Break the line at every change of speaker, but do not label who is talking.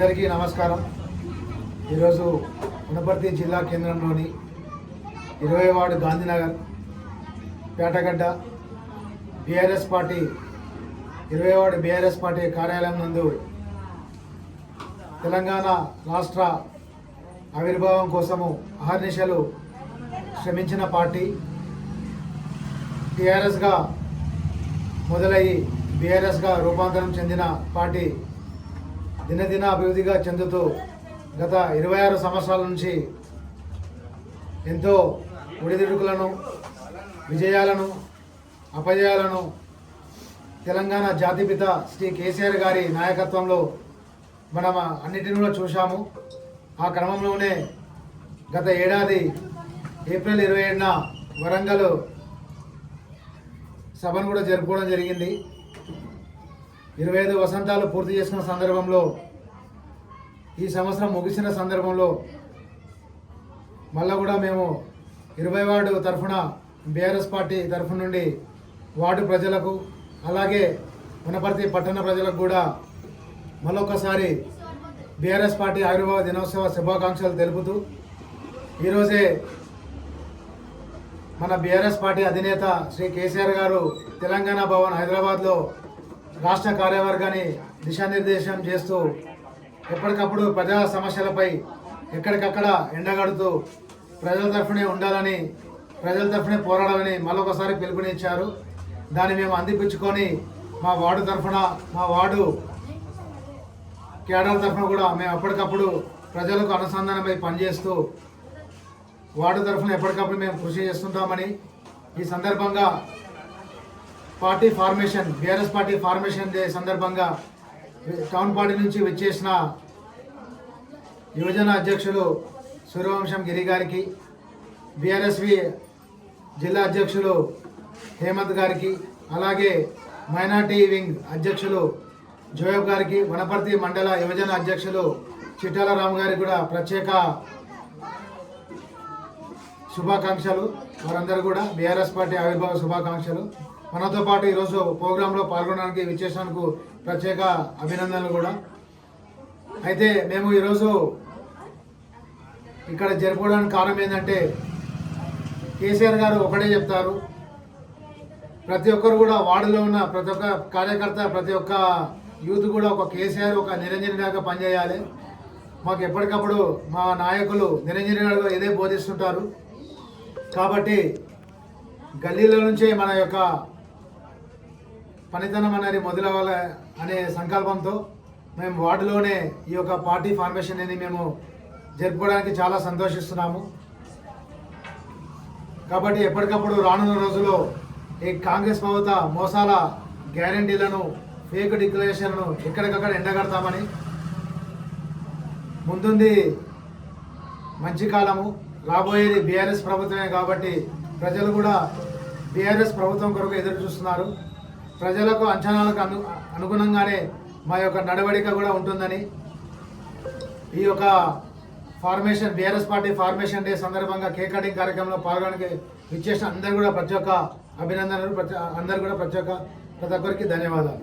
అందరికీ నమస్కారం. ఈరోజు వనపర్తి జిల్లా కేంద్రంలోని 20వ ward Gandhinagar Petagadda BRS party 20వ వార్డు బీఆర్ఎస్ పార్టీ కార్యాలయం నందు తెలంగాణ రాష్ట్ర ఆవిర్భావం కోసము అహర్నిశలు శ్రమించిన పార్టీ టీఆర్ఎస్గా మొదలయ్యి బీఆర్ఎస్గా రూపాంతరం చెందిన పార్టీ దినదిన అభివృద్ధిగా చెందుతూ గత 26 సంవత్సరాల నుంచి ఎంతో ఒడిదుడుకులను, విజయాలను, అపజయాలను తెలంగాణ జాతిపిత శ్రీ కేసీఆర్ గారి నాయకత్వంలో మనం అన్నిటిని కూడా చూశాము. ఆ క్రమంలోనే గత ఏడాది ఏప్రిల్ 27న వరంగల్ సభను కూడా జరుపుకోవడం జరిగింది. 25 వసంతాలు పూర్తి చేసుకున్న సందర్భంలో, ఈ సంవత్సరం ముగిసిన సందర్భంలో మళ్ళీ కూడా మేము 20 వార్డు తరఫున బీఆర్ఎస్ పార్టీ తరఫు నుండి వార్డు ప్రజలకు, అలాగే వనపర్తి పట్టణ ప్రజలకు కూడా మరొకసారి బీఆర్ఎస్ పార్టీ ఆవిర్భావ దినోత్సవ శుభాకాంక్షలు తెలుపుతూ, ఈరోజే మన బీఆర్ఎస్ పార్టీ అధినేత శ్రీ కేసీఆర్ గారు తెలంగాణ భవన్ హైదరాబాద్లో రాష్ట్ర కార్యవర్గాన్ని దిశానిర్దేశం చేస్తూ ఎప్పటికప్పుడు ప్రజా సమస్యలపై ఎక్కడికక్కడ ఎండగడుతూ ప్రజల తరఫునే ఉండాలని, ప్రజల తరఫునే పోరాడాలని మరొకసారి పిలుపునిచ్చారు. దాన్ని మేము అందిపుచ్చుకొని మా వార్డు తరఫున, మా వార్డు కేడర్ తరఫున కూడా మేము ఎప్పటికప్పుడు ప్రజలకు అనుసంధానమై పనిచేస్తూ వార్డు తరఫున ఎప్పటికప్పుడు మేము కృషి చేస్తుంటామని, ఈ సందర్భంగా party formation, BRS party formation day సందర్భంగా టౌన్ పార్టీ నుంచి వచ్చేసిన యువజన అధ్యక్షులు సూర్యవంశం గిరి గారికి, బీఆర్ఎస్వి జిల్లా అధ్యక్షులు హేమంత్ గారికి, అలాగే మైనార్టీ వింగ్ అధ్యక్షులు జోయబ్ గారికి, వనపర్తి మండల యువజన అధ్యక్షులు చిట్టాల రామ్ గారికి కూడా ప్రత్యేక శుభాకాంక్షలు. వారందరూ కూడా బీఆర్ఎస్ పార్టీ ఆవిర్భావ శుభాకాంక్షలు. మనతో పాటు ఈరోజు ప్రోగ్రాంలో పాల్గొనడానికి విచ్చేసినందుకు ప్రత్యేక అభినందనలు కూడా. అయితే మేము ఈరోజు ఇక్కడ జరుపుకోవడానికి కారణం ఏంటంటే, కేసీఆర్ గారు ఒకటే చెప్తారు, ప్రతి ఒక్కరు కూడా వార్డులో ఉన్న ప్రతి ఒక్క కార్యకర్త, ప్రతి ఒక్క యూత్ కూడా ఒక కేసీఆర్, ఒక నిరంజన్ లాగా పనిచేయాలి. మాకు ఎప్పటికప్పుడు మా నాయకులు నిరంజన్ గారు ఇదే బోధిస్తుంటారు. కాబట్టి గల్లీల నుంచే మన యొక్క పనితనం అనేది మొదలవ్వాలి అనే సంకల్పంతో మేము వార్డులోనే ఈ యొక్క పార్టీ ఫార్మేషన్ అనేది మేము జరుపుకోవడానికి చాలా సంతోషిస్తున్నాము. కాబట్టి ఎప్పటికప్పుడు రానున్న రోజుల్లో ఈ కాంగ్రెస్ ప్రభుత్వ మోసాల గ్యారంటీలను, ఫేక్ డిక్లరేషన్లను ఎక్కడికక్కడ ఎండగడతామని, ముందుంది మంచి కాలము, రాబోయేది బీఆర్ఎస్ ప్రభుత్వమే. కాబట్టి ప్రజలు కూడా బీఆర్ఎస్ ప్రభుత్వం కొరకు ఎదురు చూస్తున్నారు. ప్రజలకు అంచనాలకు అనుగుణంగానే మా యొక్క నడవడిక కూడా ఉంటుందని, ఈ యొక్క formation, BRS party formation day సందర్భంగా కేక్ కటింగ్ కార్యక్రమంలో పాల్గొనడానికి విచ్చేసిన అందరూ కూడా ప్రతి ఒక్క అభినందనలు, అందరూ కూడా ప్రతి ఒక్కరికి ధన్యవాదాలు.